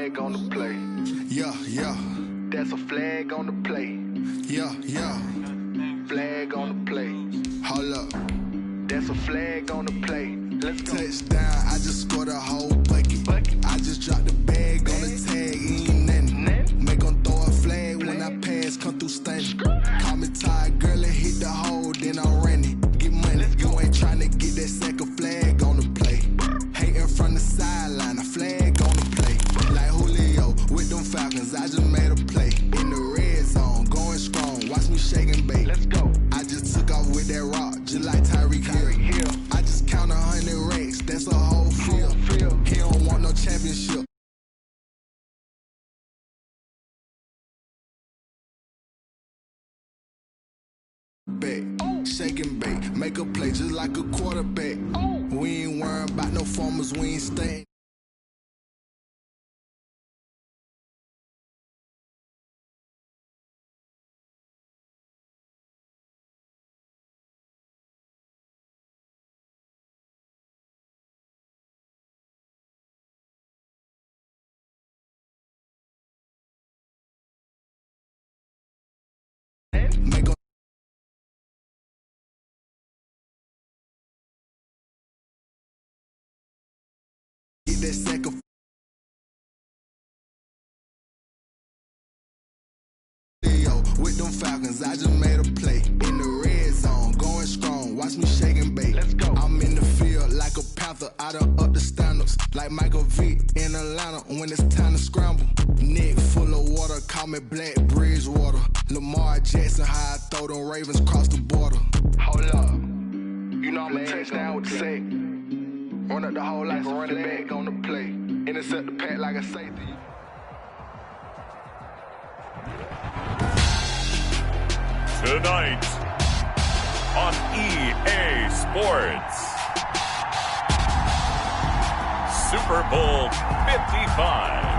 flag on the play. Yeah, yeah. That's a flag on the play. Yeah, yeah. Flag on the play. Hold up. That's a flag on the play. Let's go. Touchdown, I just scored a whole bucket. I just dropped the bag on the tag, ain't nothing. Make 'em throw a flag when I pass, come through stunning. Call me tired, girl, and hit the hole, then I'm running. Get money, you ain't tryna get that second flag on the play. Hating from the sideline, a flag on the play. Like Julio with them Falcons, I just made a play. In the red zone, going strong, watch me shake and bake. Let's go. I just took off with that rock, just like Tyreek Hill. I just count 100 racks, that's a whole field. He don't want no championship. Shake and bake, make a play just like a quarterback. We ain't worrying about no formers, we ain't staying. Make a get that second with them Falcons, I just made a play. In the red zone, going strong, watch me shake and bake. Let's go. I'm in the field like a panther, I done up the standards. Like Michael Vick in Atlanta when it's time to scramble. Neck full of water, call me Black Bridgewater. Lamar Jackson, how I throw them Ravens cross the border. Hold up. You know I'm a touchdown with the sack. Run up the hole like a running back on the play. Intercept the pack like a safety. Tonight on EA Sports, Super Bowl 55.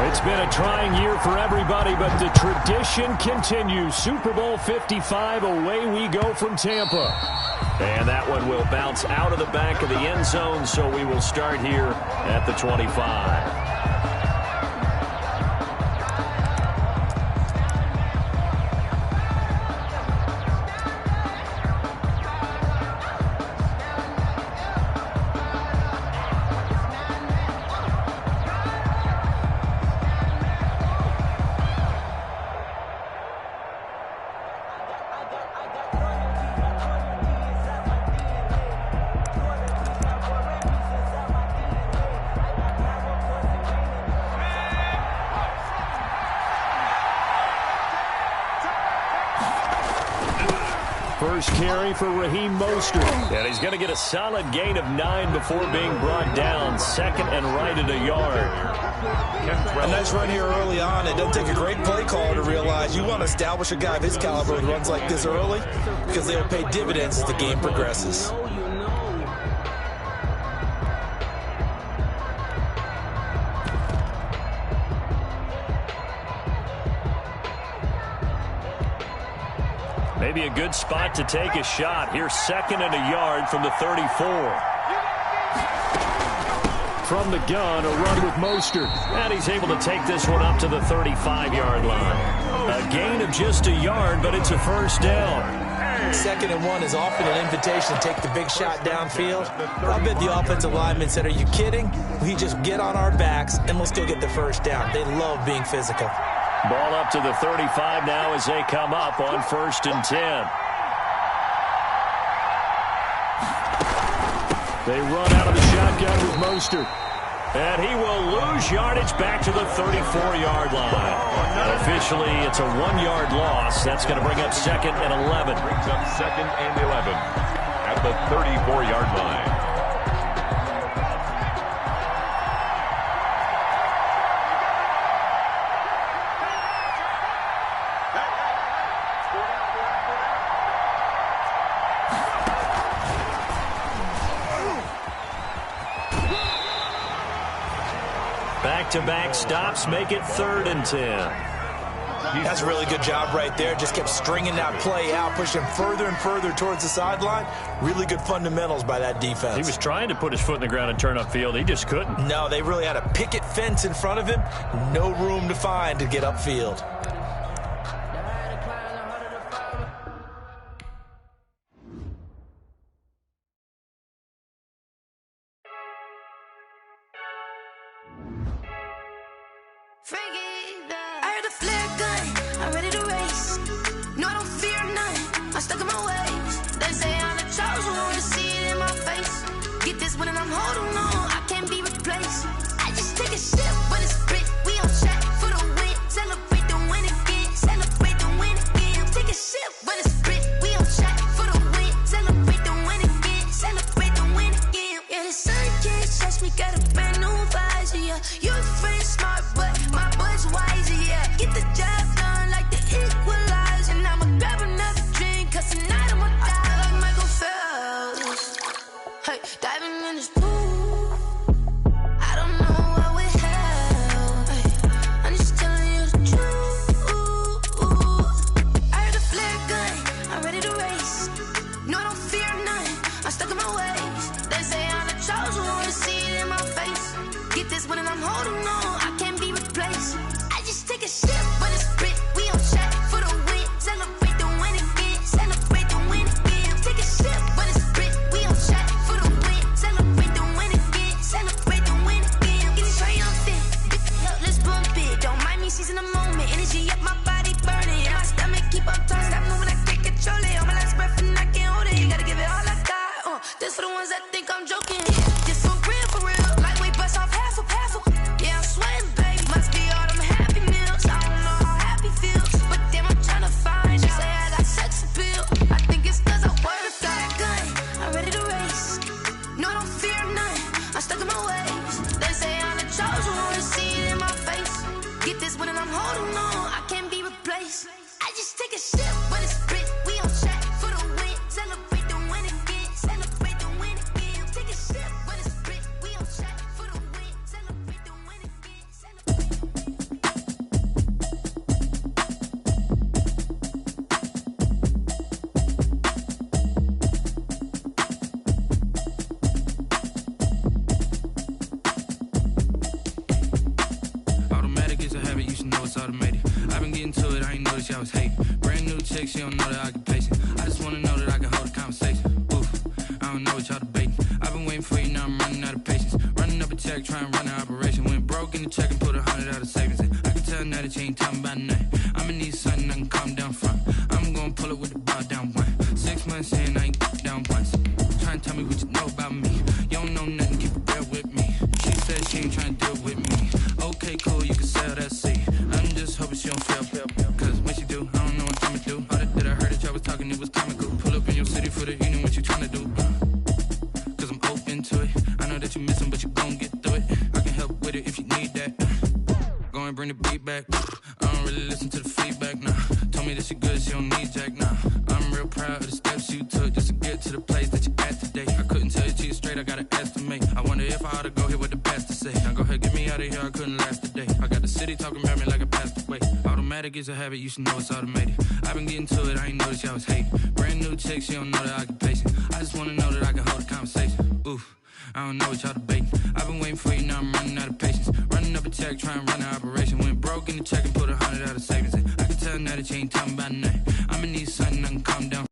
It's been a trying year for everybody, but the tradition continues. Super Bowl 55, away we go from Tampa. And that one will bounce out of the back of the end zone, so we will start here at the 25. First carry for Raheem Mostert. And he's going to get a solid gain of 9 before being brought down. Second and right at a yard. A nice run here early on. It doesn't take a great play caller to realize you want to establish a guy of his caliber who runs like this early because they will pay dividends as the game progresses. Maybe a good spot to take a shot. Here's second and a yard from the 34. From the gun, a run with Mostert. And he's able to take this one up to the 35-yard line. A gain of just a yard, but it's a first down. Second and one is often an invitation to take the big shot downfield. I bet the offensive lineman said, are you kidding? We just get on our backs and let's go get the first down. They love being physical. Ball up to the 35 now as they come up on 1st and 10. They run out of the shotgun with Mostert. And he will lose yardage back to the 34-yard line. Officially, it's a 1-yard loss. That's going to bring up 2nd and 11. Brings up 2nd and 11 at the 34-yard line. back-to-back stops make it 3rd and 10. That's a really good job right there. Just kept stringing that play out, pushing further and further towards the sideline. Really good fundamentals by that defense. He was trying to put his foot in the ground and turn upfield. He just couldn't. No, they really had a picket fence in front of him. No room to find to get upfield. I heard a flare gun, I'm ready to race. No, I don't fear none, I'm stuck in my ways. They say I'm the chosen one, to see it in my face. Get this one and I'm holding on, I can't be replaced. I just take a sip, but it's split, we on track for the win. Celebrate the win again, celebrate the win again. Take a sip, but it's split, we on track for the win. Celebrate the win again, celebrate the win again. Yeah, the sun can't touch me, got a brand new visor, yeah. You're friend smart, but my bud's wiser, yeah. Get the job done like the equalizer. And I'ma grab another drink, cause tonight I'ma die like Michael Phelps. Hey, diving in this pool, I don't know what would help. Hey, I'm just telling you the truth. I heard a flare gun, I'm ready to race. No, I don't fear none, I'm stuck in my ways. They say I'm the chosen one, to see it in my face. Get this one and I'm holding on, I can't be replaced. I just take a sip, but it's split, we on track for the win. Celebrate the win again, celebrate the win again. Take a sip, but it's split, we on track for the win. Celebrate the win again, celebrate the win again. Getting triumphant, let's bump it. Don't mind me seizing the moment, energy up my body burning. And my stomach keep on turning, stop moving, I can't control it. On my last breath and I can't hold it. You gotta give it all I got. This for the ones that think I'm joking. This for real, like we bust off half a. Yeah, I'm sweating, baby. Must be all them happy meals. I don't know how happy feels, but damn, I'm trying to find you. Say I got sex appeal. I think it's cause I work. Got a gun, I'm ready to race. No, I don't fear none, I'm stuck in my ways. They say I'm the chosen one, to see it in my face. Get this one and I'm holding on, I can't be replaced. I just take a sip, but it's split, we on track for the win. Celebrate the win again, celebrate the win again. Take a sip, but it's split, we on track for the win. Celebrate the win again, Automatic is a habit, you should know it's automated. I've been getting to it, I ain't noticed y'all was hating. Brand new chick, she don't know that I can pace it. I just wanna know that I can hold a conversation. Oof, I don't know what y'all debating. I've been waiting for you, now I'm running out of patience. Running up a check, trying to run an operation. Went broke in the check and put 100 out of savings in. I can tell now that you ain't talking about nothing. I'ma need something I can calm down from. I'm gonna pull it with the bow down one. 6 months in, I ain't down once. Trying to tell me what you know about me. You don't know nothing, keep it real with me. She said she ain't trying to deal with me. Okay, cool, you can sell that seed. I'm just hoping she don't fail. Cause when she do, I don't know what I'ma do. All that I heard that y'all was talking, it was comical. Pull up in your city for the evening, what you trying to do? Cause I'm open to it. I know that you miss him, but you gon' get through it. I can help with it if you need that. Go and bring the beat back. I don't really listen to the feedback, nah. Told me that she good, she don't need jack, nah. I'm real proud of the steps you took just to get to the place that you at today. I couldn't tell you to you straight, I gotta estimate. I wonder if I ought to go here with the best to say. Now go ahead, get me out of here, I couldn't last a day. I got the city talking about me like I passed away. Automatic is a habit, you should know it's automated. I've been getting to it, I ain't noticed y'all was hating. Brand new chick, she don't know the occupation. I just wanna know that I can hold a conversation. Oof, I don't know what y'all debating. I've been waiting for you, now I'm running out of patience. Running up a check, trying to run an operation. Went broke in the check and put 100 out of savings in. I can tell now that you ain't talking about nothing. I'ma need something I can calm down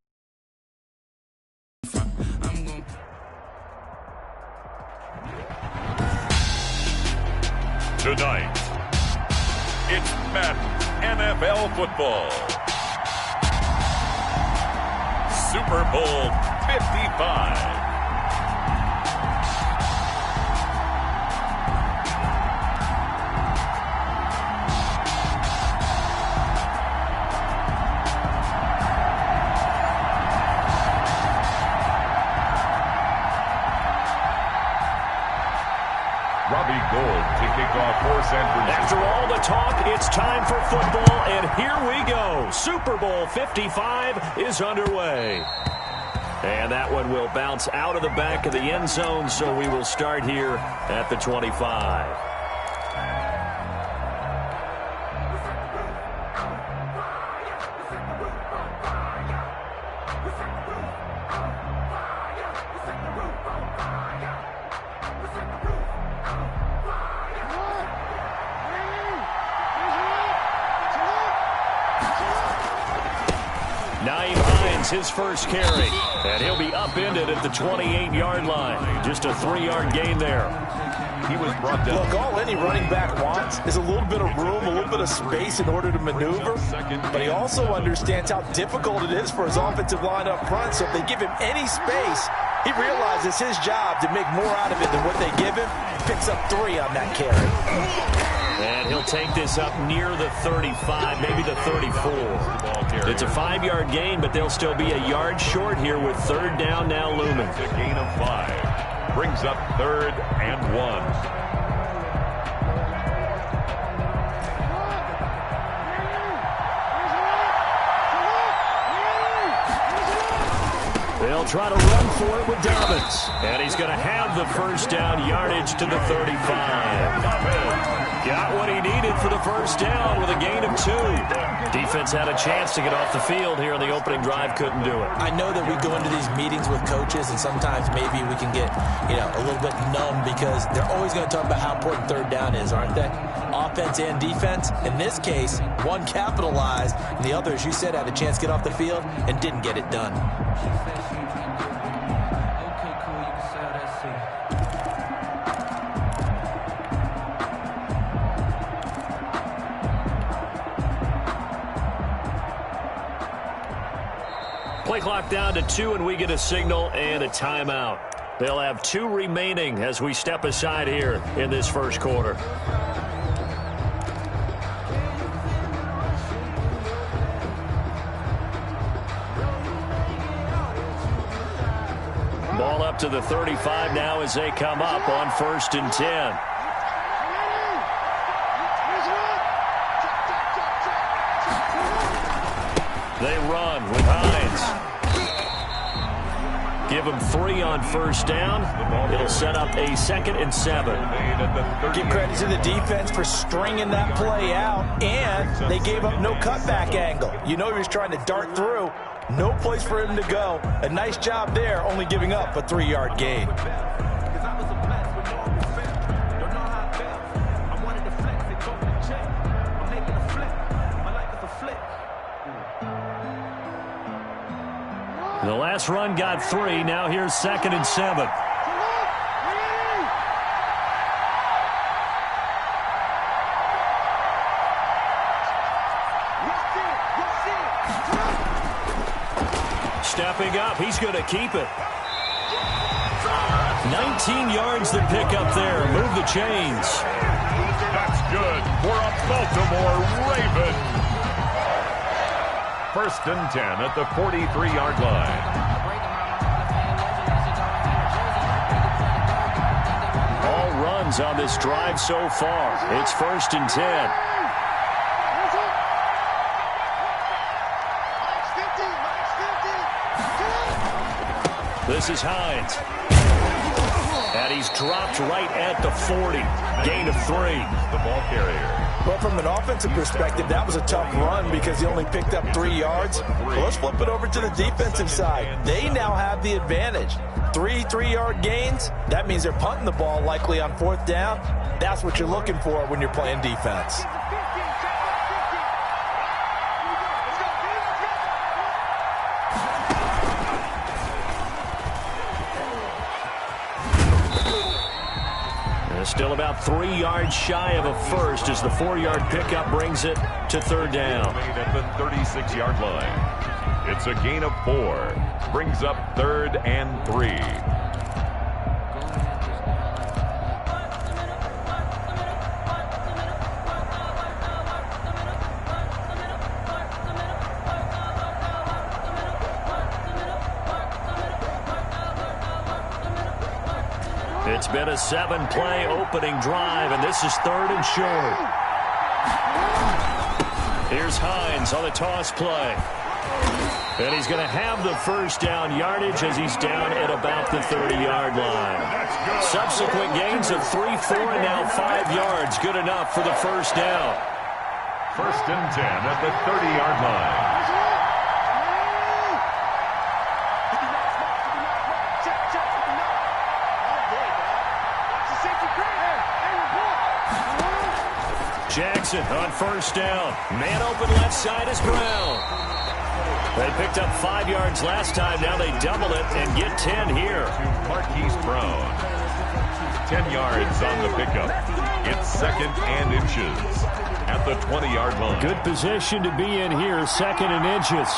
from. I'm gonna... Tonight, it's Madden NFL football. Super Bowl 55. Kickoff for San Francisco. After all the talk, it's time for football, and here we go. Super Bowl 55 is underway. And that one will bounce out of the back of the end zone, so we will start here at the 25. Hines, his first carry. And he'll be upended at the 28-yard line. Just a 3-yard gain there. He was brought down. Look, all any running back wants is a little bit of room, a little bit of space in order to maneuver. But he also understands how difficult it is for his offensive line up front. So if they give him any space, he realizes it's his job to make more out of it than what they give him. Picks up 3 on that carry. And he'll take this up near the 35, maybe the 34. It's a 5-yard gain, but they'll still be a yard short here with 3rd down now looming. A gain of 5. Brings up 3rd and 1. They'll try to run for it with Dobbins. And he's going to have the first down yardage to the 35. Got what he needed for the first down with a gain of 2. Defense had a chance to get off the field here in the opening drive, couldn't do it. I know that we go into these meetings with coaches, and sometimes maybe we can get, a little bit numb because they're always going to talk about how important 3rd down is, aren't they? Offense and defense. In this case, one capitalized, and the other, as you said, had a chance to get off the field and didn't get it done. Play clock down to 2, and we get a signal and a timeout. They'll have 2 remaining as we step aside here in this first quarter. Ball up to the 35 now as they come up on 1st and 10. They run with Hines. Give him 3 on 1st down. It'll set up a 2nd and 7. Give credit to the defense for stringing that play out, and they gave up no cutback angle. You know he was trying to dart through. No place for him to go. A nice job there, only giving up a 3-yard gain. The last run got 3. Now here's 2nd and 7. Stepping up, he's going to keep it. 19 yards to pick up there. Move the chains. That's good for a Baltimore Raven. 1st and 10 at the 43-yard line. All runs on this drive so far. It's 1st and 10. This is Hines. And he's dropped right at the 40. Gain of 3. The ball carrier. Well, from an offensive perspective, that was a tough run because he only picked up 3 yards. Well, let's flip it over to the defensive side. They now have the advantage. 3 3-yard gains. That means they're punting the ball likely on 4th down. That's what you're looking for when you're playing defense. Still about 3 yards shy of a first as the 4-yard pickup brings it to 3rd down. Made at the 36-yard line. It's a gain of 4. Brings up 3rd and 3. It's been a 7-play opening drive, and this is 3rd and short. Here's Hines on the toss play. And he's going to have the first down yardage as he's down at about the 30-yard line. Subsequent gains of 3, 4, and now 5 yards. Good enough for the first down. 1st and 10 at the 30-yard line. Jackson on 1st down. Man open left side is Brown. They picked up 5 yards last time. Now they double it and get 10 here. Marquise Brown. 10 yards on the pickup. It's 2nd and inches at the 20-yard line. Good position to be in here, 2nd and inches.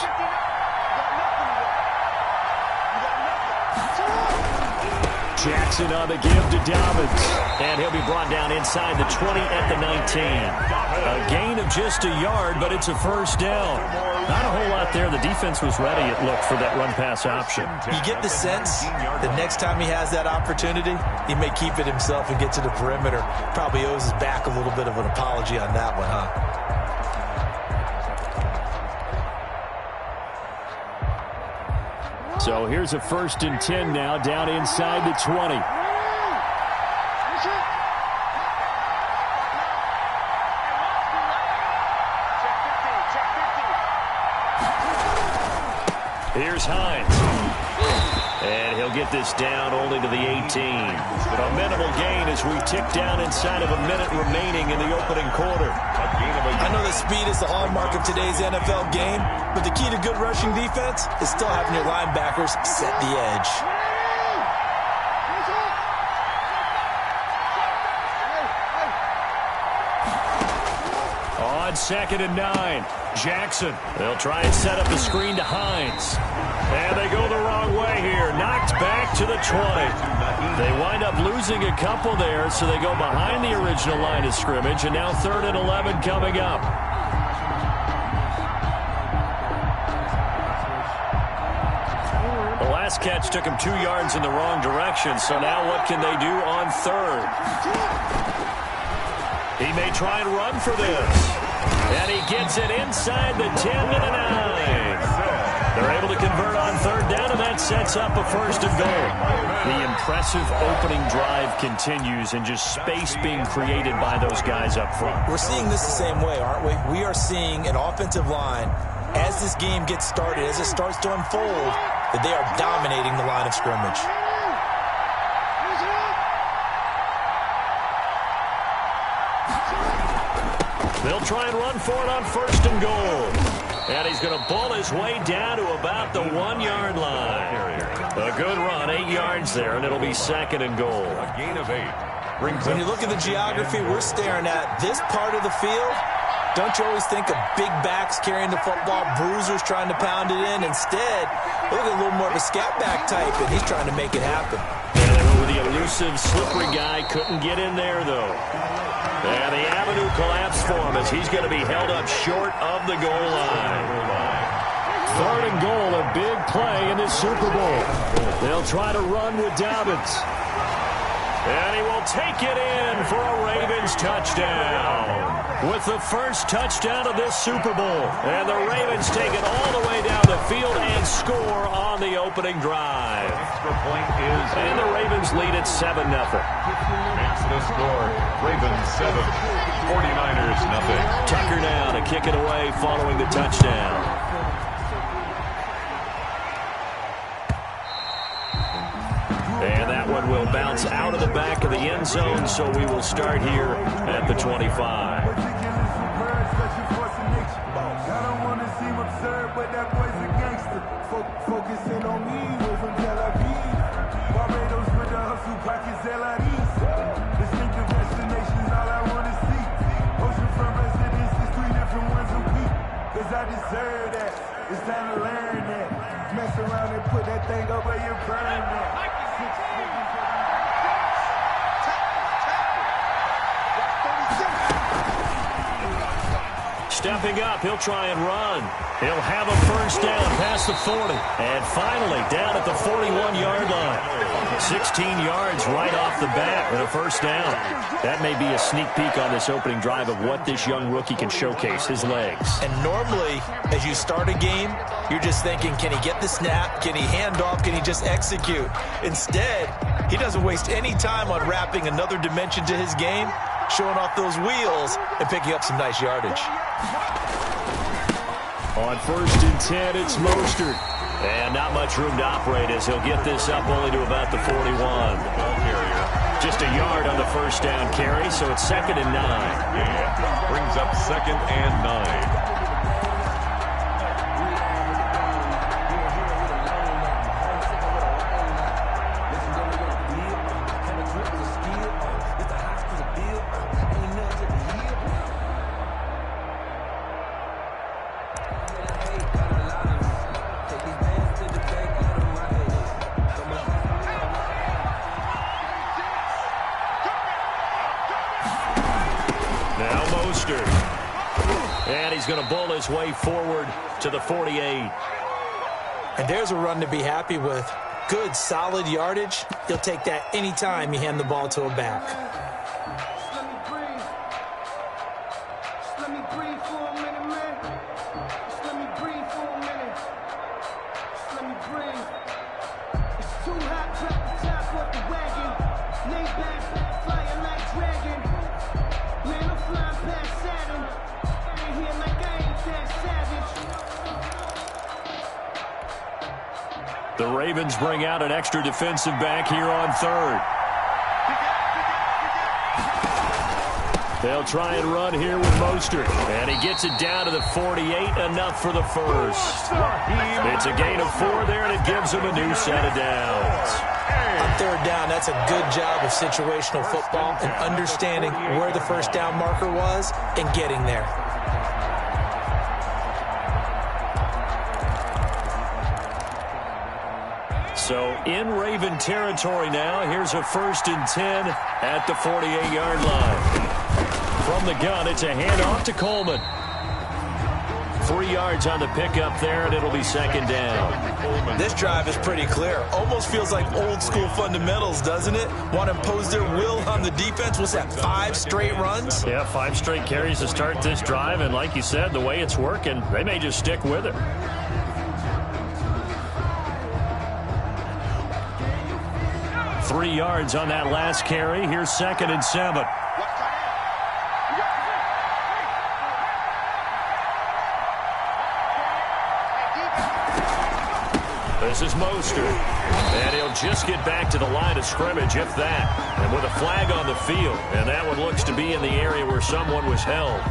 Jackson on the give to Dobbins. And he'll be brought down inside the 20 at the 19. A gain of just a yard, but it's a first down. Not a whole lot there. The defense was ready, it looked, for that run-pass option. You get the sense that next time he has that opportunity, he may keep it himself and get to the perimeter. Probably owes his back a little bit of an apology on that one, huh? So here's a 1st and 10 now, down inside the 20. Here's Hines. And he'll get this down only to the 18. A minimal gain as we tick down inside of a minute remaining in the opening quarter. I know that speed is the hallmark of today's NFL game, but the key to good rushing defense is still having your linebackers set the edge. On 2nd and 9, Jackson. They'll try and set up the screen to Hines. And they go the wrong way here. Knocked back to the 20. They wind up losing a couple there, so they go behind the original line of scrimmage, and now 3rd and 11 coming up. The last catch took him 2 yards in the wrong direction, so now what can they do on 3rd? He may try and run for this. And he gets it inside the 10 to the 9. They're able to convert on 3rd down, and that sets up a 1st and goal. The impressive opening drive continues, and just space being created by those guys up front. We're seeing this the same way, aren't we? We are seeing an offensive line, as this game gets started, as it starts to unfold, that they are dominating the line of scrimmage. They'll try and run for it on 1st and goal. And he's going to bull his way down to about the 1-yard line. A good run, 8 yards there, and it'll be 2nd and goal. A gain of 8. When you look at the geography we're staring at, this part of the field, don't you always think of big backs carrying the football, bruisers trying to pound it in? Instead, look at a little more of a scat back type, and he's trying to make it happen. And they were the elusive, slippery guy. Couldn't get in there, though. And the avenue collapsed for him as he's going to be held up short of the goal line. 3rd and goal, a big play in this Super Bowl. They'll try to run with Dobbins. And he will take it in for a Ravens touchdown. With the first touchdown of this Super Bowl. And the Ravens take it all the way down the field and score on the opening drive. Extra point is... And the Ravens lead at 7-0. That's the score. Ravens 7, 49ers nothing. Tucker now to kick it away following the touchdown. And that one will bounce out of the back of the end zone, so we will start here at the 25. Focusing on me, we're from Tel Aviv. Barbados with the hustle, pockets LIDs. Distinctive destinations, all I want to see. Oceanfront residences, 3 different ones a week. Cause I deserve that, it's time to learn that. Mess around and put that thing up where you burn that. Stepping up, he'll try and run. He'll have a first down past the 40. And finally, down at the 41-yard line. 16 yards right off the bat and a first down. That may be a sneak peek on this opening drive of what this young rookie can showcase, his legs. And normally, as you start a game, you're just thinking, can he get the snap? Can he hand off? Can he just execute? Instead, he doesn't waste any time on wrapping another dimension to his game, showing off those wheels and picking up some nice yardage. On 1st and 10, it's Mostert. And not much room to operate as he'll get this up only to about the 41. Just a yard on the first down carry, so it's 2nd and 9. Yeah, brings up 2nd and 9. going to bull his way forward to the 48. And there's a run to be happy with. Good, solid yardage. He'll take that anytime you hand the ball to a back. The Ravens bring out an extra defensive back here on third. They'll try and run here with Mostert. And he gets it down to the 48, enough for the first. It's a gain of 4 there, and it gives him a new set of downs. On third down, that's a good job of situational football and understanding where the first down marker was and getting there. So in Raven territory now, here's a 1st and 10 at the 48-yard line. From the gun, it's a handoff to Coleman. 3 yards on the pickup there, and it'll be 2nd down. This drive is pretty clear. Almost feels like old school fundamentals, doesn't it? Want to impose their will on the defense. What's that, 5 straight runs? Yeah, 5 straight carries to start this drive, and like you said, the way it's working, they may just stick with it. Three yards on that last carry. Here's 2nd and 7. This is Mostert. And he'll just get back to the line of scrimmage, if that. And with a flag on the field. And that one looks to be in the area where someone was held.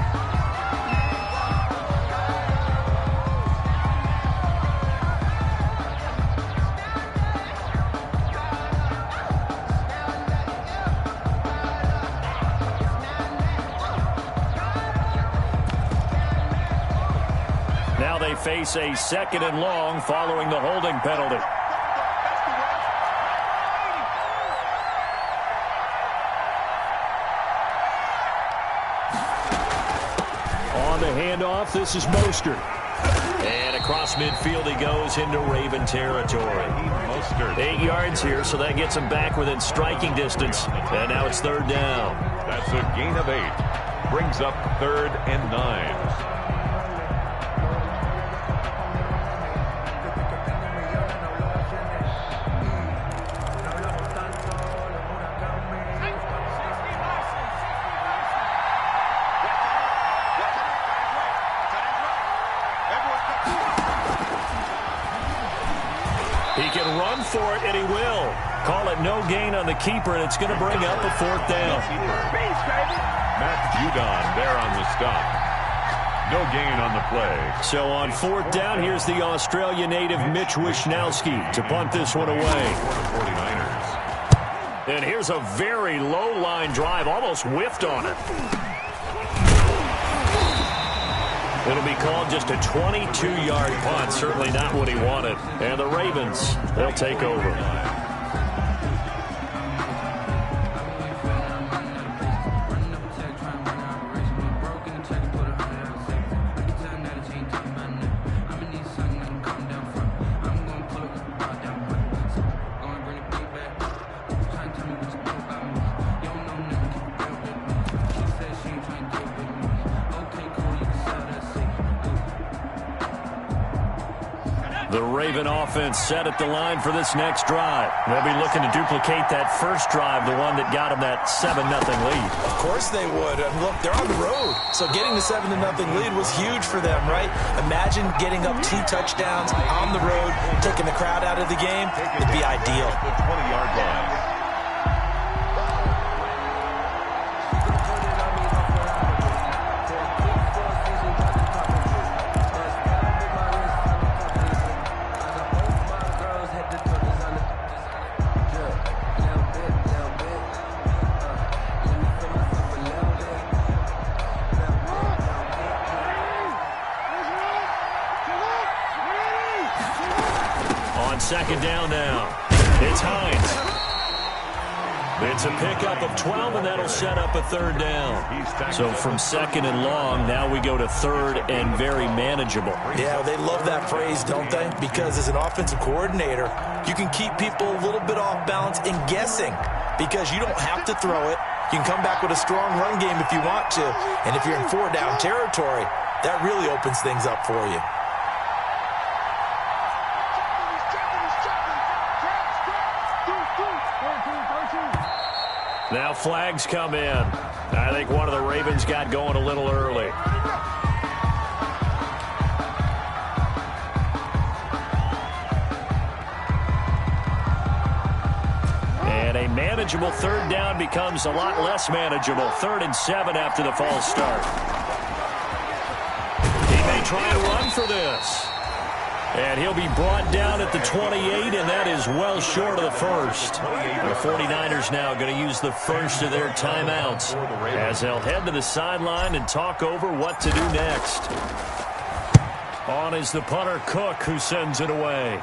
Now they face a 2nd and long following the holding penalty. On the handoff, this is Mostert. And across midfield he goes into Raven territory. 8 yards here, so that gets him back within striking distance. And now it's 3rd down. That's a gain of 8. Brings up 3rd and 9. He can run for it, and he will. Call it no gain on the keeper, and it's going to bring up a 4th down. Matt Judon there on the stop. No gain on the play. So on 4th down, here's the Australia native Mitch Wishnowski to punt this one away. 49ers. And here's a very low line drive, almost whiffed on it. It'll be called just a 22-yard punt. Certainly not what he wanted. And the Ravens, they'll take over. The Raven offense set at the line for this next drive. They'll be looking to duplicate that first drive, the one that got them that 7-0 lead. Of course they would. And look, they're on the road. So getting the 7-0 lead was huge for them, right? Imagine getting up 2 touchdowns on the road, taking the crowd out of the game. It'd be ideal. The 20-yard line. On 2nd down now, it's Hines. It's a pickup of 12, and that'll set up a third down. So from second and long, now we go to third and very manageable. Yeah, they love that phrase, don't they? Because as an offensive coordinator, you can keep people a little bit off balance and guessing because you don't have to throw it. You can come back with a strong run game if you want to. And if you're in four-down territory, that really opens things up for you. Now flags come in. I think one of the Ravens got going a little early. And a manageable third down becomes a lot less manageable. 3rd and 7 after the false start. He may try and run for this. And he'll be brought down at the 28, and that is well short of the first. The 49ers now going to use the first of their timeouts as they'll head to the sideline and talk over what to do next. On is the punter, Cook, who sends it away.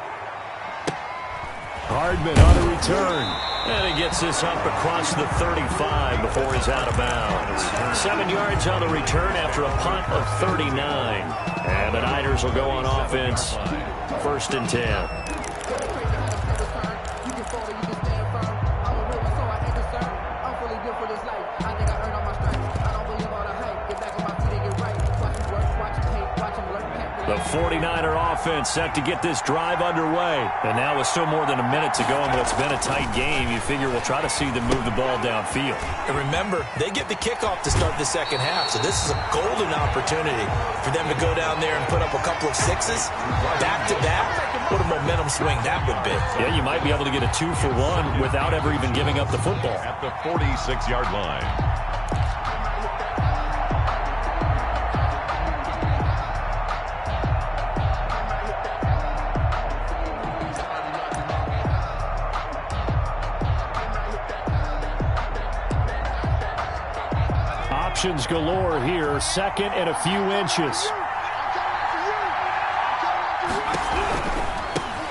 Hardman on a return. And he gets this up across the 35 before he's out of bounds. 7 yards on the return after a punt of 39. And the Niners will go on offense. 1st and 10. The 49er offense set to get this drive underway. And now with still more than a minute to go in what's been a tight game, you figure we'll try to see them move the ball downfield. And remember, they get the kickoff to start the second half, so this is a golden opportunity for them to go down there and put up a couple of sixes back-to-back. What a momentum swing that would be. Yeah, you might be able to get a 2-for-1 without ever even giving up the football. At the 46-yard line. Options galore here. 2nd and a few inches.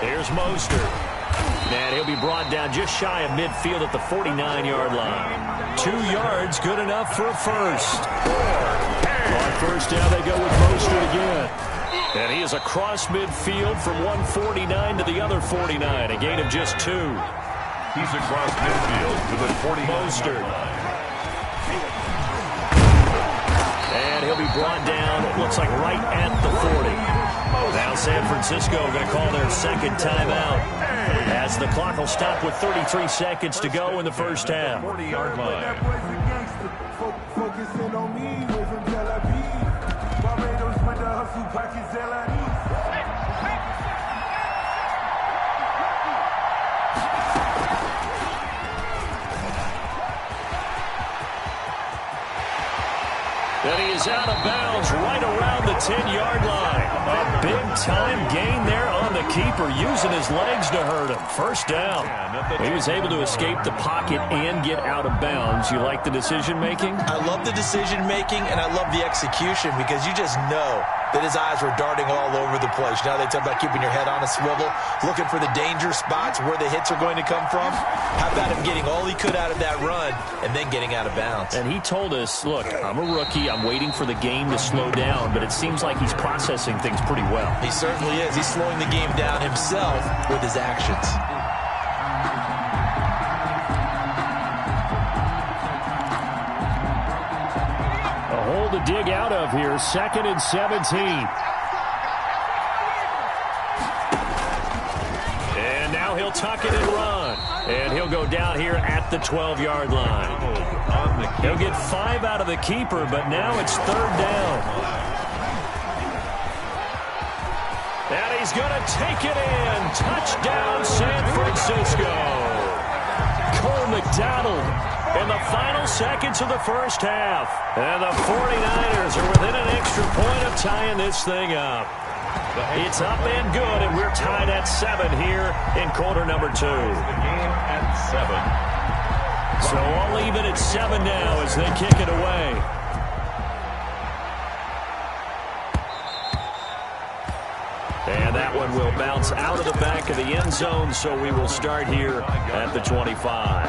Here's Mostert. And he'll be brought down just shy of midfield at the 49-yard line. 2 yards, good enough for a first. On first down, they go with Mostert again. And he is across midfield from one 49 to the other 49. A gain of just 2. He's across midfield to the 49. Mostert. And he'll be brought down, it looks like right at the 40. Now San Francisco going to call their second timeout as the clock will stop with 33 seconds to go in the first half. 40-yard line. Focusing on me, way from Tel Aviv. Barbados with the hustle pockets, And he is out of bounds right around the 10-yard line. A big-time gain there on the keeper, using his legs to hurt him. First down. He was able to escape the pocket and get out of bounds. You like the decision-making? I love the decision-making, and I love the execution because you just know that his eyes were darting all over the place. Now they talk about keeping your head on a swivel, looking for the danger spots where the hits are going to come from. How about him getting all he could out of that run and then getting out of bounds? And he told us, look, I'm a rookie. I'm waiting for the game to slow down, but it seems like he's processing things pretty well. He certainly is. He's slowing the game down himself with his actions. A hole to dig out of here. 2nd and 17. And now he'll tuck it and run. And he'll go down here at the 12-yard line. He'll get 5 out of the keeper, but now it's 3rd down. And he's going to take it in. Touchdown, San Francisco. Cole McDonald in the final seconds of the first half. And the 49ers are within an extra point of tying this thing up. It's up and good, and we're tied at 7 here in quarter number 2. The game at 7. So all even at 7 now as they kick it away. And that one will bounce out of the back of the end zone, so we will start here at the 25.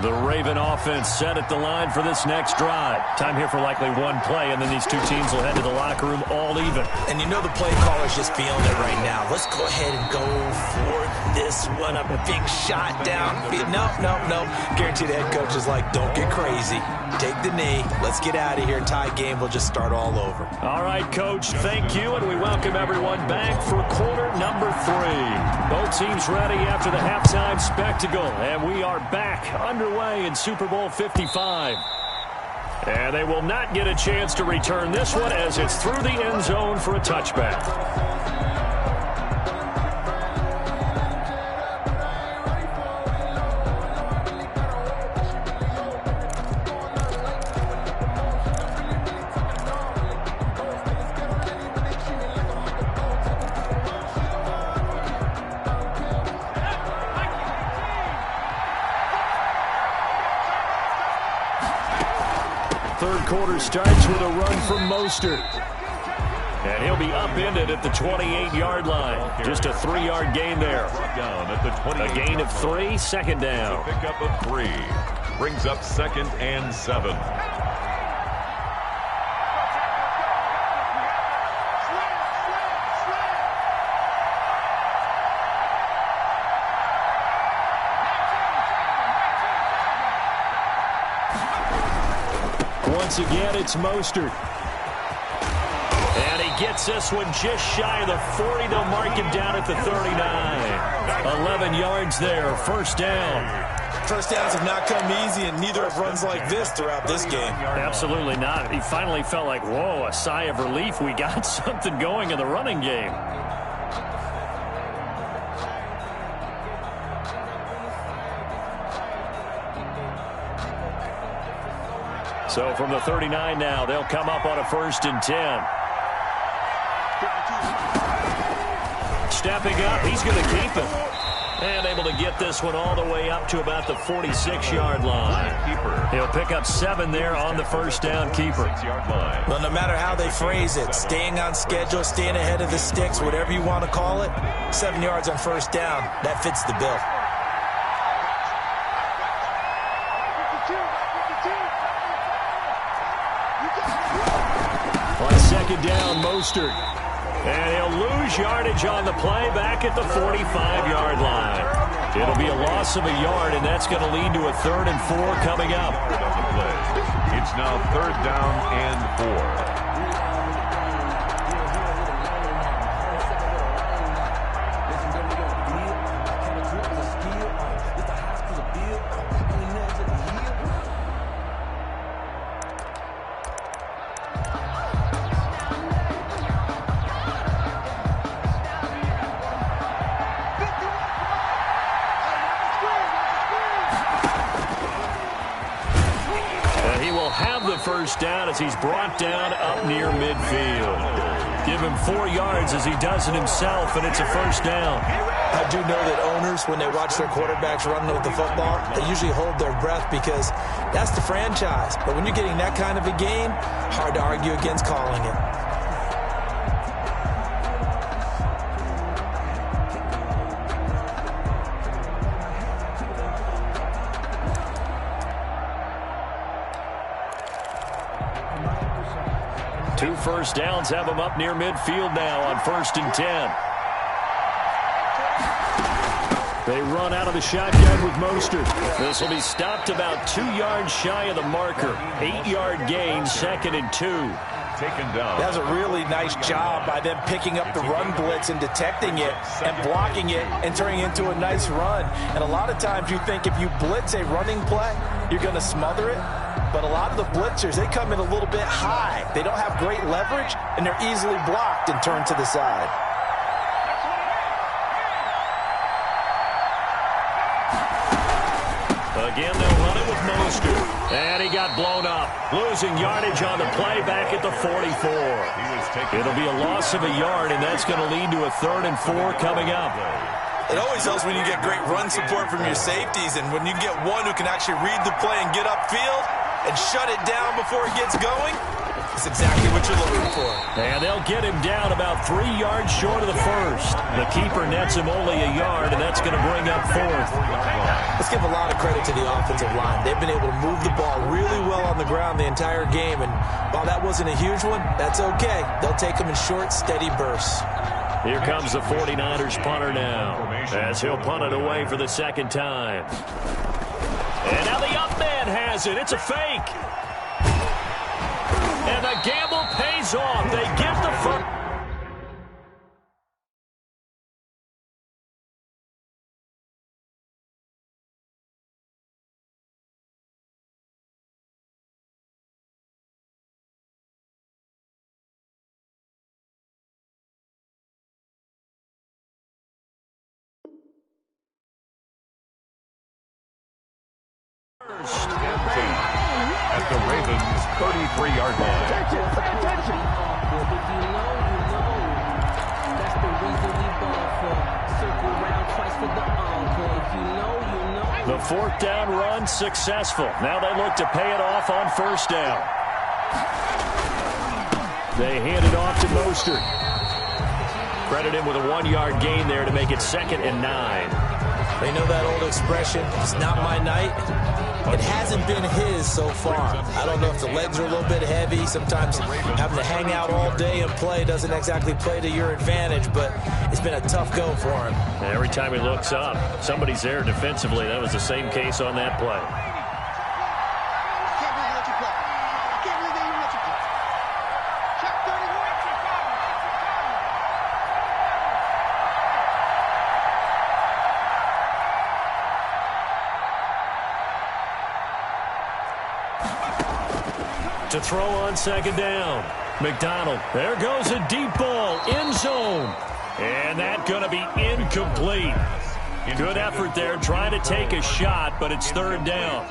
The Raven offense set at the line for this next drive. Time here for likely one play, and then these two teams will head to the locker room all even. And you know the play caller's just feeling it right now. Let's go ahead and go for this one. A big shot downfield. No. Guaranteed the head coach is like, don't get crazy. Take the knee. Let's get out of here. Tie game. We'll just start all over. All right, Coach, thank you, and we welcome everyone back for quarter number 3. Both teams ready after the halftime spectacle, and we are back underway in Super Bowl 55. And they will not get a chance to return this one as it's through the end zone for a touchback. Third quarter starts with a run from Mostert. And he'll be upended at the 28-yard line. Just a 3-yard gain there. A gain of 3, second down. Pickup of 3. Brings up 2nd and 7. Once again, it's Mostert. And he gets this one just shy of the 40. They'll mark him down at the 39. 11 yards there, first down. First downs have not come easy, and neither have runs like this throughout this game. Absolutely not. He finally felt like, whoa, a sigh of relief. We got something going in the running game. So from the 39 now, they'll come up on a 1st and 10. Stepping up, he's going to keep it. And able to get this one all the way up to about the 46-yard line. He'll pick up 7 there on the first down keeper. Well, no matter how they phrase it, staying on schedule, staying ahead of the sticks, whatever you want to call it, 7 yards on first down, that fits the bill. On second down, Mostert. And he'll lose yardage on the play back at the 45-yard line. It'll be a loss of a yard, and that's going to lead to a 3rd and 4 coming up. It's now 3rd down and 4. First down as he's brought down up near midfield. Give him 4 yards as he does it himself, and it's a first down. I do know that owners, when they watch their quarterbacks running with the football, they usually hold their breath because that's the franchise. But when you're getting that kind of a game, hard to argue against calling it. Two first downs have him up near midfield now on 1st and 10. They run out of the shotgun with Mostert. This will be stopped about 2 yards shy of the marker. 8-yard gain, 2nd and 2. Taken down. That was a really nice job by them picking up the run blitz and detecting it and blocking it and turning it into a nice run. And a lot of times you think if you blitz a running play, you're going to smother it. But a lot of the blitzers, they come in a little bit high. They don't have great leverage, and they're easily blocked and turned to the side. Again, they'll run it with Mostert. And he got blown up. Losing yardage on the play back at the 44. It'll be a loss of a yard, and that's going to lead to a 3rd and 4 coming up. It always helps when you get great run support from your safeties, and when you get one who can actually read the play and get upfield and shut it down before it gets going, That's exactly what you're looking for. And they'll get him down about 3 yards short of the first. The keeper nets him only a yard, and that's going to bring up fourth. Let's give a lot of credit to the offensive line. They've been able to move the ball really well on the ground the entire game, and while that wasn't a huge one, that's okay. They'll take them in short, steady bursts. Here comes the 49ers punter now, as he'll punt it away for the second time. And now the up man has it. It's a fake. And the gamble pays off. They give the first. At the Ravens' 33-yard line. Attention, pay attention. If you know, that's the reason we ball for. Circle round twice for the encore. If you know, you know. The fourth down run successful. Now they look to pay it off on first down. They hand it off to Mostert. Credit him with a 1-yard gain there to make it 2nd and 9. They know that old expression, it's not my night. It hasn't been his so far. I don't know if the legs are a little bit heavy. Sometimes having to hang out all day and play doesn't exactly play to your advantage, but it's been a tough go for him. Every time he looks up, somebody's there defensively. That was the same case on that play. To throw on second down. McDonald. There goes a deep ball. End zone. And that's going to be incomplete. Good effort there trying to take a shot, but it's third down.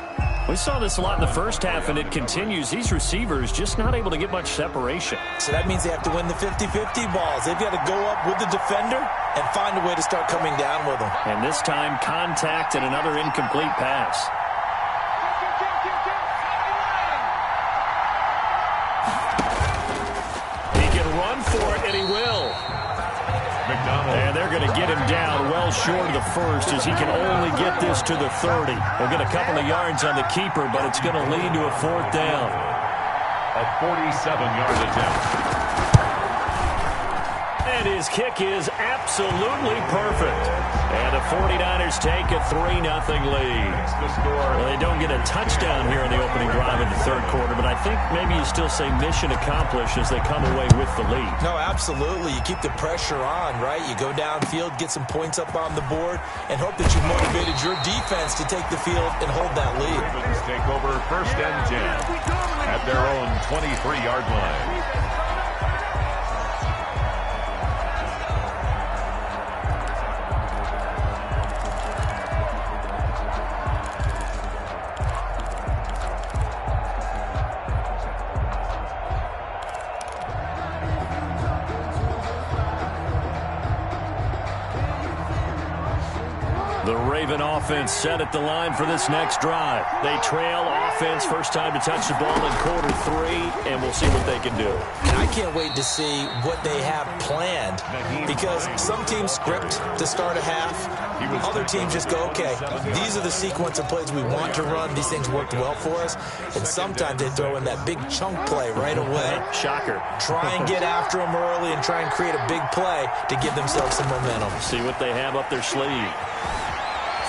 We saw this a lot in the first half, and it continues. These receivers just not able to get much separation. So that means they have to win the 50-50 balls. They've got to go up with the defender and find a way to start coming down with them. And this time, contact and another incomplete pass. For it, and he will. McDonald. And they're going to get him down well short of the first as he can only get this to the 30. He'll get a couple of yards on the keeper, but it's going to lead to a fourth down. A 47-yard attempt. And his kick is absolutely perfect. And the 49ers take a 3-0 lead. Well, they don't get a touchdown here in the opening drive of the third quarter, but I think maybe you still say mission accomplished as they come away with the lead. No, absolutely. You keep the pressure on, right? You go downfield, get some points up on the board, and hope that you motivated your defense to take the field and hold that lead. Ravens take over 1st and 10 at their own 23-yard line. The Raven offense set at the line for this next drive. They trail offense, first time to touch the ball in quarter 3, and we'll see what they can do. And I can't wait to see what they have planned, because some teams script to start a half. Other teams just go, okay, these are the sequence of plays we want to run. These things worked well for us. And sometimes they throw in that big chunk play right away. Shocker. Try and get after them early and try and create a big play to give themselves some momentum. See what they have up their sleeve.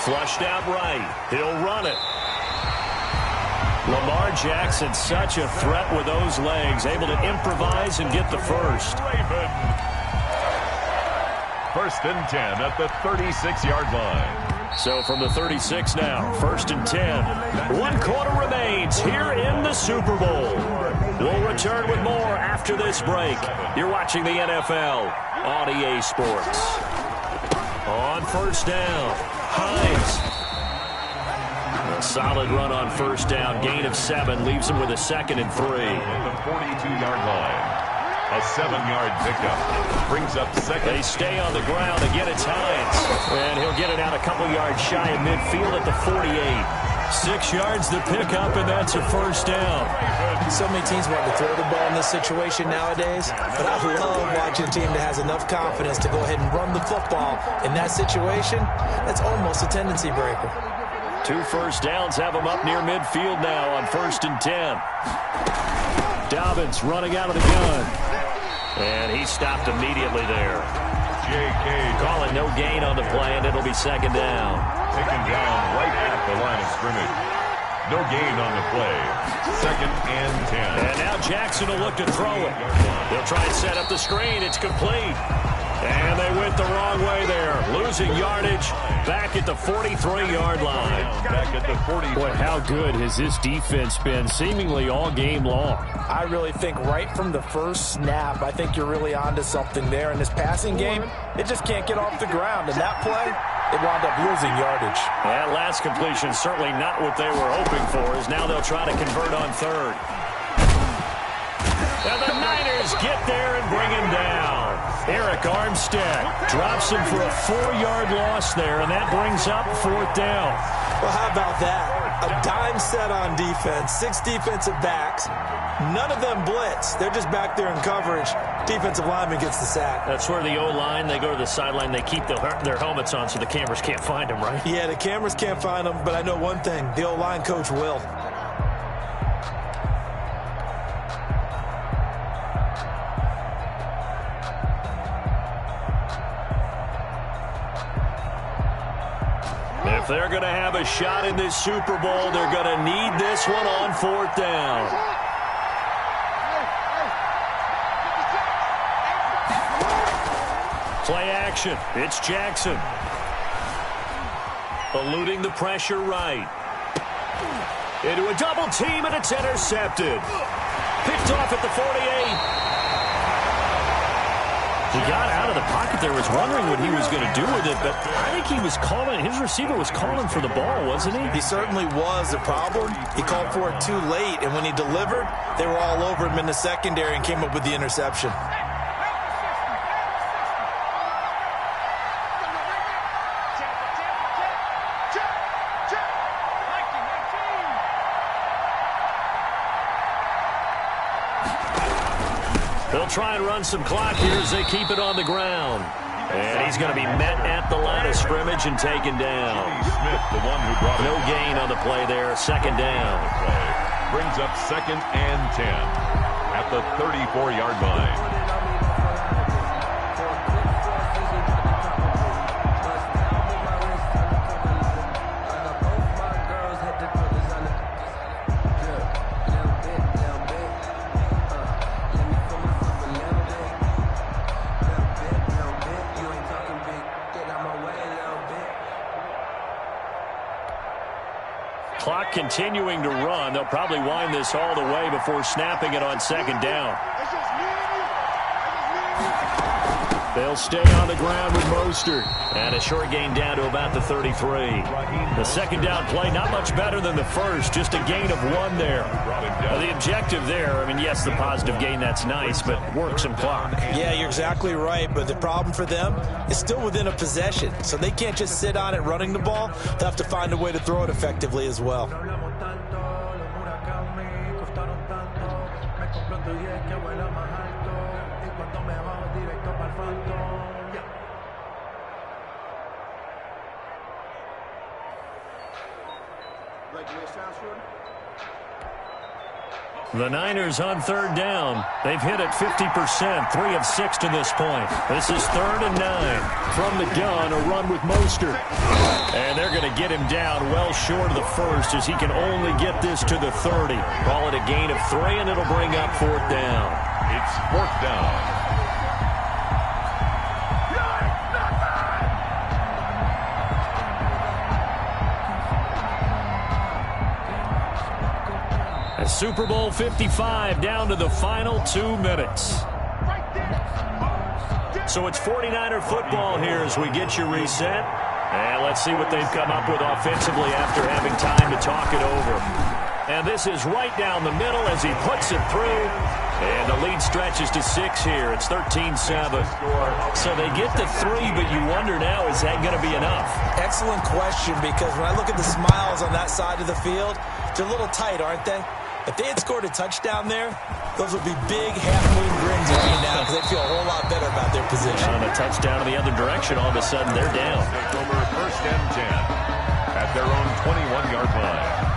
Flushed out right. He'll run it. Lamar Jackson, such a threat with those legs, able to improvise and get the first. 1st and 10 at the 36-yard line. So from the 36 now, 1st and 10. 1 quarter remains here in the Super Bowl. We'll return with more after this break. You're watching the NFL on EA Sports. On first down, Hines. A solid run on first down. Gain of 7 leaves him with a 2nd and 3. At the 42-yard line. A 7-yard pickup. Brings up 2nd. They stay on the ground. Again, it's Hines. And he'll get it out a couple yards shy of midfield at the 48. 6 yards to pick up, and that's a first down. So many teams want to throw the ball in this situation nowadays, but I love watching a team that has enough confidence to go ahead and run the football. In that situation, that's almost a tendency breaker. 2 first downs have them up near midfield now on 1st and 10. Dobbins running out of the gun. And he stopped immediately there. Calling no gain on the play, and it'll be 2nd down. Taken down right at the line of scrimmage. No gain on the play. 2nd and 10. And now Jackson will look to throw it. They'll try and set up the screen. It's complete. And they went the wrong way there. Losing yardage back at the 43-yard line. Back at the 40. Boy, how good has this defense been seemingly all game long? I really think right from the first snap, I think you're really onto something there. In this passing game, it just can't get off the ground. And that play, it wound up losing yardage. That last completion certainly not what they were hoping for, as now they'll try to convert on 3rd. And the Niners get there and bring him down. Eric Armstead drops him for a 4-yard loss there, and that brings up 4th down. Well, how about that? A dime set on defense, 6 defensive backs. None of them blitz. They're just back there in coverage. Defensive lineman gets the sack. That's where the O-line, they go to the sideline, they keep their helmets on so the cameras can't find them, right? Yeah, the cameras can't find them, but I know one thing. The O-line coach will. If they're going to have a shot in this Super Bowl, they're going to need this one on 4th down. Play action. It's Jackson. Eluding the pressure right. Into a double team, and it's intercepted. Picked off at the 48. He got out of the pocket there, was wondering what he was going to do with it, but I think he was calling, his receiver was calling for the ball, wasn't he? He certainly was. The problem, he called for it too late, and when he delivered, they were all over him in the secondary and came up with the interception. They'll try and run some clock here as they keep it on the ground. And he's going to be met at the line of scrimmage and taken down. Smith, the one who brought no gain on the play there. 2nd down. Brings up 2nd and 10 at the 34-yard line. Clock continuing to run. They'll probably wind this all the way before snapping it on 2nd down. They'll stay on the ground with Mostert. And a short gain down to about the 33. The 2nd down play, not much better than the first. Just a gain of 1 there. The objective there, I mean, yes, the positive gain, that's nice, but work some clock. Yeah, you're exactly right, but the problem for them is still within a possession. So they can't just sit on it running the ball. They'll have to find a way to throw it effectively as well. The Niners on 3rd down. They've hit it 50%, 3 of 6 to this point. This is 3rd and 9. From the gun, a run with Mostert. And they're going to get him down well short of the first as he can only get this to the 30. Call it a gain of 3, and it'll bring up 4th down. It's 4th down. Super Bowl 55 down to the final 2 minutes. So it's 49er football here as we get you reset. And let's see what they've come up with offensively after having time to talk it over. And this is right down the middle as he puts it through. And the lead stretches to 6 here. It's 13-7. So they get to 3, but you wonder now, is that going to be enough? Excellent question, because when I look at the smiles on that side of the field, they're a little tight, aren't they? If they had scored a touchdown there, those would be big half-moon grins right now because they feel a whole lot better about their position. On a touchdown in the other direction, all of a sudden they're down. Over 1st and 10 at their own 21-yard line.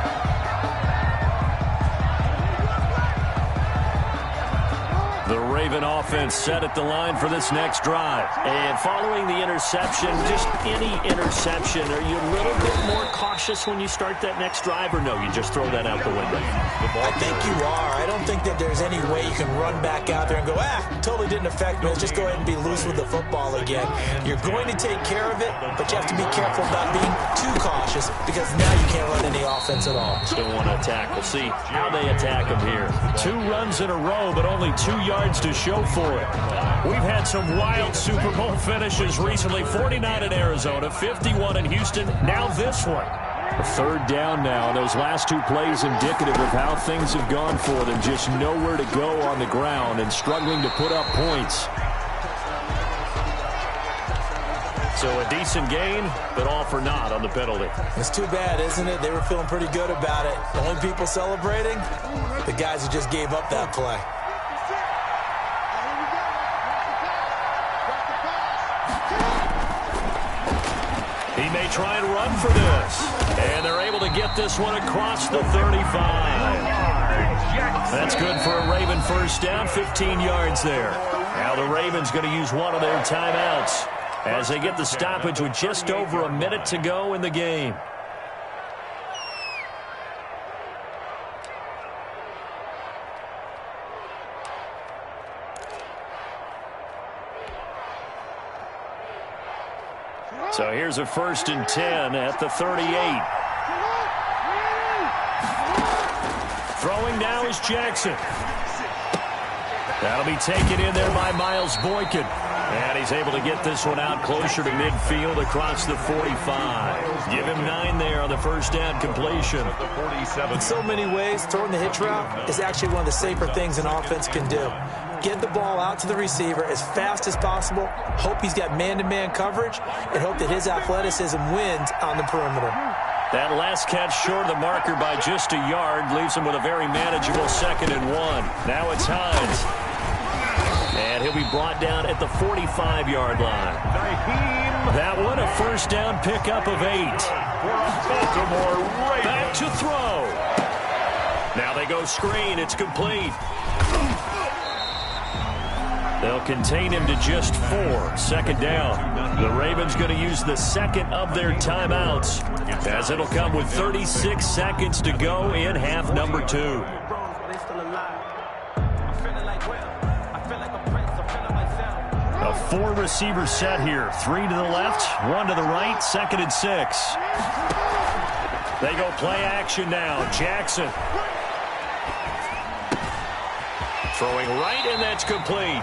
The Raven offense set at the line for this next drive. And following the interception, just any interception, are you a little bit more cautious when you start that next drive, or no, you just throw that out the window? I think you are. I don't think that there's any way you can run back out there and go, totally didn't affect me. Let's just go ahead and be loose with the football again. You're going to take care of it, but you have to be careful about being too cautious because now you can't run any offense at all. Still want to attack. We'll see how they attack them here. 2 runs in a row, but only 2 yards to show for it. We've had some wild Super Bowl finishes recently. 49 in Arizona, 51 in Houston, now this one. A 3rd down now. Those last 2 plays indicative of how things have gone for them. Just nowhere to go on the ground and struggling to put up points. So a decent gain, but all for naught on the penalty. It's too bad, isn't it? They were feeling pretty good about it. The only people celebrating, the guys who just gave up that play. He may try and run for this. And they're able to get this one across the 35. That's good for a Raven 1st down, 15 yards there. Now the Ravens going to use one of their timeouts as they get the stoppage with just over a minute to go in the game. So here's a 1st and 10 at the 38. Throwing now is Jackson. That'll be taken in there by Miles Boykin. And he's able to get this one out closer to midfield across the 45. Give him 9 there on the 1st down completion. In so many ways, throwing the hitch route is actually one of the safer things an offense can do. Get the ball out to the receiver as fast as possible, hope he's got man-to-man coverage, and hope that his athleticism wins on the perimeter. That last catch short of the marker by just a yard leaves him with a very manageable 2nd and 1. Now it's Hines. And he'll be brought down at the 45-yard line. That one a 1st down pickup of 8. Back to throw. Now they go screen. It's complete. They'll contain him to just 4. 2nd down. The Ravens going to use the 2nd of their timeouts as it'll come with 36 seconds to go in half number 2. A 4-receiver set here. 3 to the left, 1 to the right, 2nd and 6. They go play action now. Jackson. Throwing right, and that's complete.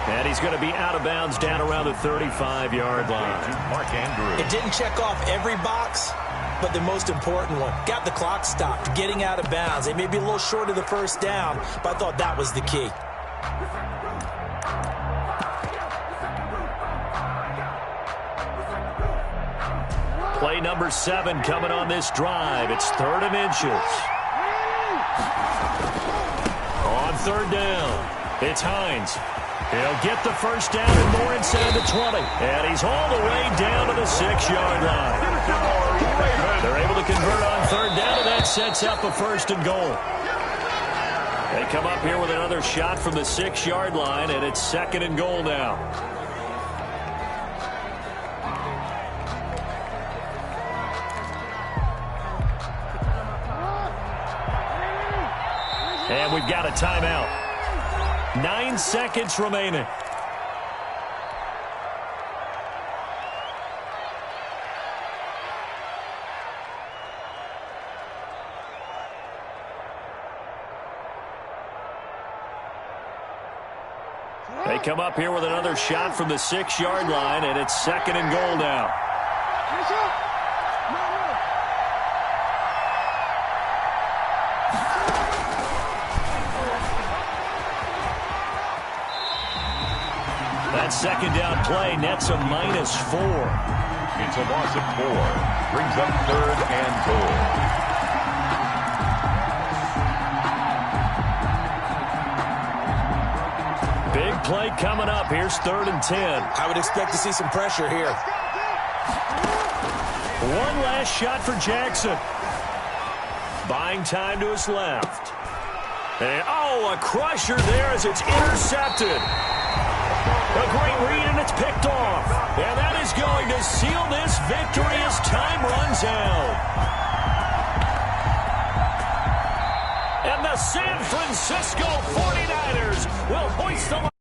And he's going to be out of bounds down around the 35-yard line. Mark Andrews. It didn't check off every box, but the most important one. Got the clock stopped, getting out of bounds. They may be a little short of the 1st down, but I thought that was the key. Play number 7 coming on this drive. It's 3rd and inches. On 3rd down, it's Hines. He'll get the 1st down and more inside the 20. And he's all the way down to the 6-yard line. They're able to convert on 3rd down, and that sets up a 1st and goal. They come up here with another shot from the 6-yard line, and it's 2nd and goal now. And we've got a timeout. 9 seconds remaining. They come up here with another shot from the 6-yard line, and it's 2nd and goal now. that second down play nets a -4. It's a loss of 4. Brings up 3rd and goal. Big play coming up. Here's 3rd and 10. I would expect to see some pressure here. One last shot for Jackson. Buying time to his left. And, a crusher there as it's intercepted. A great read, and it's picked off. And that is going to seal this victory as time runs out. And the San Francisco 49ers will hoist the